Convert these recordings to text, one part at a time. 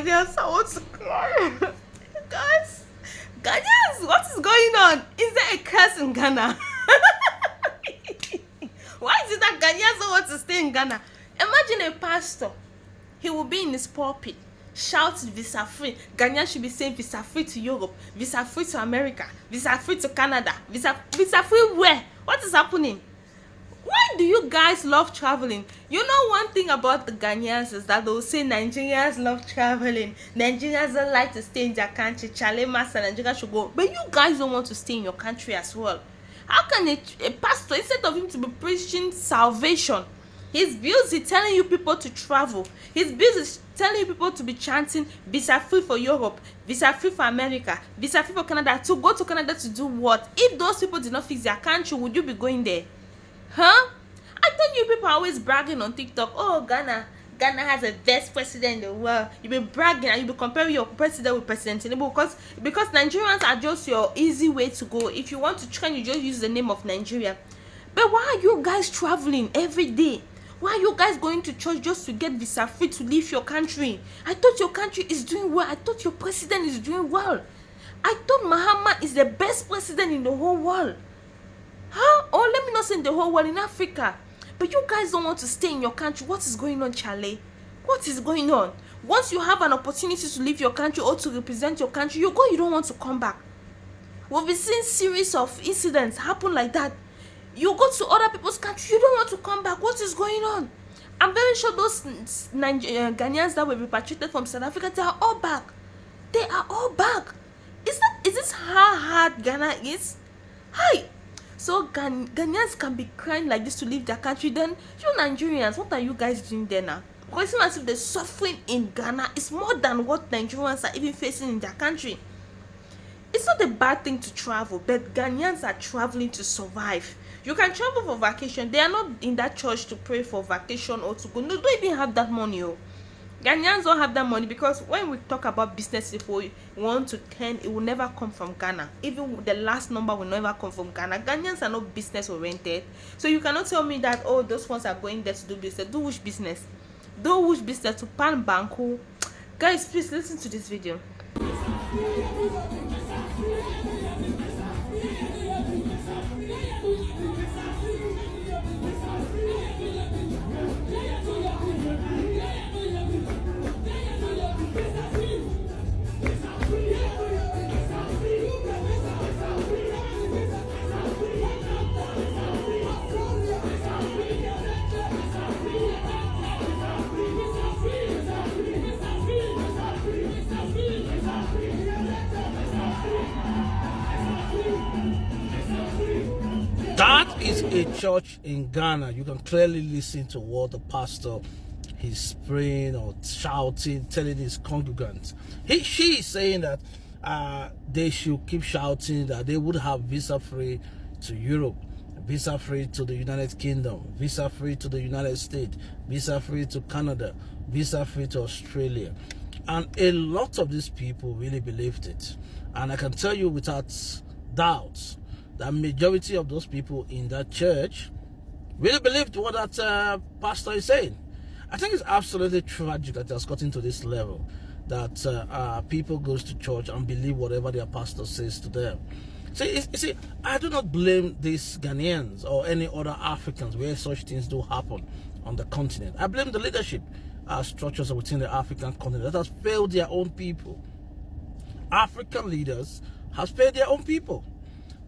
Ghanaians, I want to cry. Guys, Ghanaians, what is going on? Is there a curse in Ghana? Why is it that Ghanaians don't want to stay in Ghana? Imagine a pastor. He will be in his pulpit, shout visa free. Ghanaians should be saying visa free to Europe, visa free to America, visa free to Canada, visa free where? What is happening? Why do you guys love traveling? You know, one thing about the Ghanaians is that they'll say Nigerians love traveling. Nigerians don't like to stay in their country. Chale Master, Nigeria should go. But you guys don't want to stay in your country as well. How can a pastor, instead of him to be preaching salvation, his bills is telling you people to travel. His bills is telling you people to be chanting visa free for Europe, visa free for America, visa free for Canada. To go to Canada to do what? If those people did not fix their country, would you be going there? Huh? I thought you people are always bragging on TikTok. Oh, Ghana has the best president in the world. You be bragging and you be comparing your president with President Tinubu because Nigerians are just your easy way to go. If you want to trend, you just use the name of Nigeria. But why are you guys traveling every day? Why are you guys going to church just to get visa free to leave your country? I thought your country is doing well. I thought your president is doing well. I thought Muhammad is the best president in the whole world. Huh? Or let me not say in the whole world, in Africa. But you guys don't want to stay in your country. What is going on, Charlie? What is going on? Once you have an opportunity to leave your country or to represent your country, you go, you don't want to come back. We've been seeing series of incidents happen like that. You go to other people's country, you don't want to come back. What is going on? I'm very sure those Ghanaians that were repatriated from South Africa, they are all back. They are all back. Is this how hard Ghana is? Hi. So Ghanaians can be crying like this to leave their country. Then you Nigerians, what are you guys doing there now? Because it's not as if the suffering in Ghana is more than what Nigerians are even facing in their country. It's not a bad thing to travel, but Ghanaians are traveling to survive. You can travel for vacation. They are not in that church to pray for vacation or to go. No, don't even have that money. Oh. Ghanaians don't have that money because when we talk about business, if we 1 to 10, it will never come from Ghana. Even the last number will never come from Ghana. Ghanaians are not business oriented. So you cannot tell me that, oh, those ones are going there to do business. Do which business? Do which business? To pan banku? Guys, please listen to this video. That is a church in Ghana. You can clearly listen to what the pastor is praying or shouting, telling his congregants. She is saying that they should keep shouting that they would have visa free to Europe, visa free to the United Kingdom, visa free to the United States, visa free to Canada, visa free to Australia. And a lot of these people really believed it. And I can tell you without doubt, the majority of those people in that church really believed what that pastor is saying. I think it's absolutely tragic that it has gotten to this level, that people goes to church and believe whatever their pastor says to them. See, I do not blame these Ghanaians or any other Africans where such things do happen on the continent. I blame the leadership structures within the African continent that has failed their own people. African leaders have failed their own people.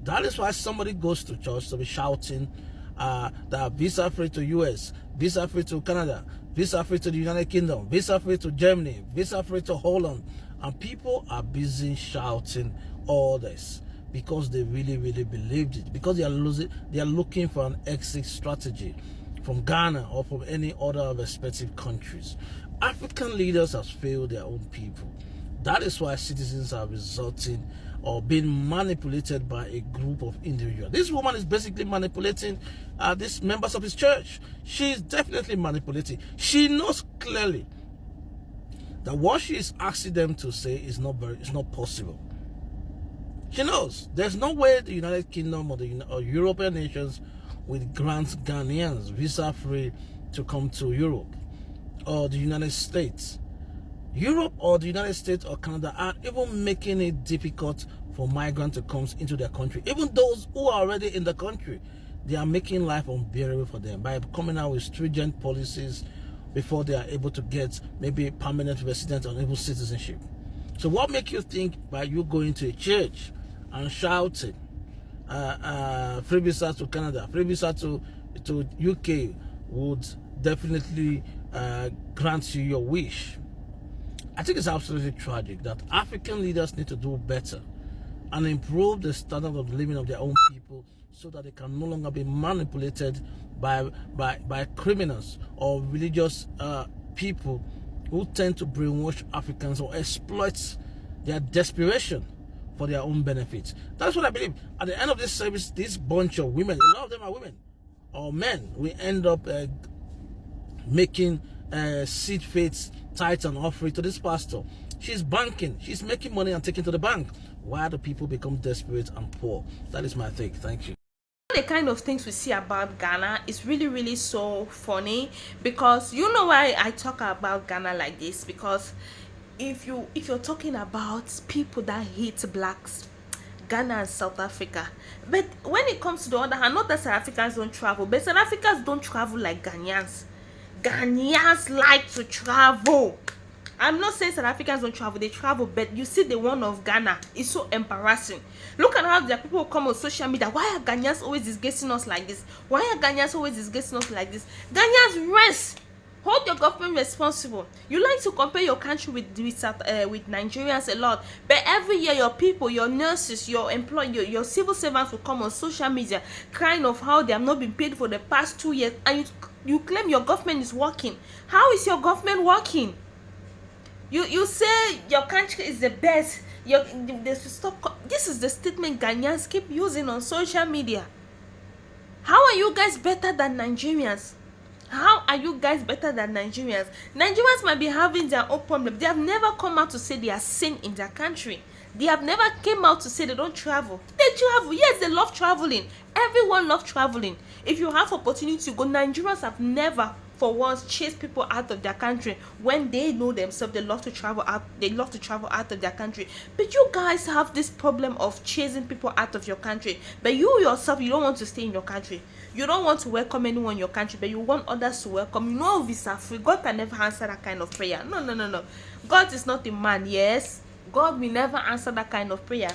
That is why somebody goes to church to be shouting that visa free to US, visa free to Canada, visa free to the United Kingdom, visa free to Germany, visa free to Holland. And people are busy shouting all this because they really believed it. Because they are looking for an exit strategy from Ghana or from any other respective countries. African leaders have failed their own people. That is why citizens are resulting or being manipulated by a group of individuals. This woman is basically manipulating these members of his church. She is definitely manipulating. She knows clearly that what she is asking them to say is not possible. She knows there's no way the United Kingdom or European nations will grant Ghanaians visa free to come to Europe or the United States. Europe or the United States or Canada are even making it difficult for migrants to come into their country. Even those who are already in the country, they are making life unbearable for them by coming out with stringent policies before they are able to get maybe permanent residence or even citizenship. So what makes you think by you going to a church and shouting free visa to Canada, free visa to UK would definitely grant you your wish? I think it's absolutely tragic that African leaders need to do better and improve the standard of living of their own people so that they can no longer be manipulated by criminals or religious people who tend to brainwash Africans or exploit their desperation for their own benefit. That's what I believe. At the end of this service, this bunch of women, a lot of them are women or men, we end up making seed faiths, tithes and offering to this pastor. She's banking, she's making money and taking to the bank. Why do people become desperate and poor? That is my take. Thank you. The kind of things we see about Ghana is really so funny, because you know why I talk about Ghana like this, because if you're talking about people that hate blacks, Ghana and South Africa. But when it comes to the other hand, not that South Africans don't travel, but South Africans don't travel like Ghanaians. Ghanaians like to travel. I'm not saying South Africans don't travel, they travel, but you see the one of Ghana is so embarrassing. Look at how there are people who come on social media. Why are Ghanaians always disgracing us like this? Why are Ghanaians always disgracing us like this? Ghanaians, rest. Hold your government responsible. You like to compare your country with Nigerians a lot, but every year your people, your nurses, your employees, your civil servants will come on social media crying of how they have not been paid for the past 2 years, and you claim your government is working. How is your government working? You say your country is the best. They should stop. This is the statement Ghanaians keep using on social media. How are you guys better than Nigerians? How are you guys better than Nigerians? Nigerians might be having their own problem. They have never come out to say they are sane in their country. They have never came out to say they don't travel. They travel. Yes, they love traveling. Everyone loves traveling. If you have opportunity to go, Nigerians have never for once chase people out of their country when they know themselves they love to travel out. They love to travel out of their country. But you guys have this problem of chasing people out of your country. But you yourself, you don't want to stay in your country. You don't want to welcome anyone in your country, but you want others to welcome. You know, visa free. God can never answer that kind of prayer. No. God is not a man. Yes, God will never answer that kind of prayer.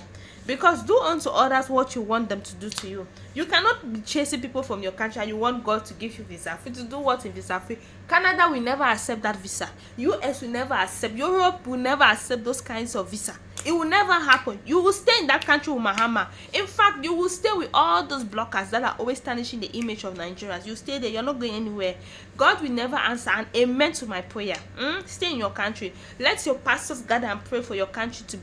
Because do unto others what you want them to do to you. You cannot be chasing people from your country and you want God to give you visa free. To do what in visa free? Canada will never accept that visa. US will never accept. Europe will never accept those kinds of visa. It will never happen. You will stay in that country with Mahama. In fact, you will stay with all those blockers that are always tarnishing the image of Nigerians. You stay there. You're not going anywhere. God will never answer. And amen to my prayer. Stay in your country. Let your pastors gather and pray for your country to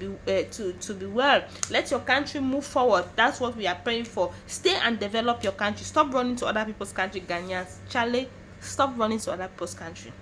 be well. Let your country move forward. That's what we are praying for. Stay and develop your country. Stop running to other people's country, Ghanaians. Charlie, stop running to other people's country.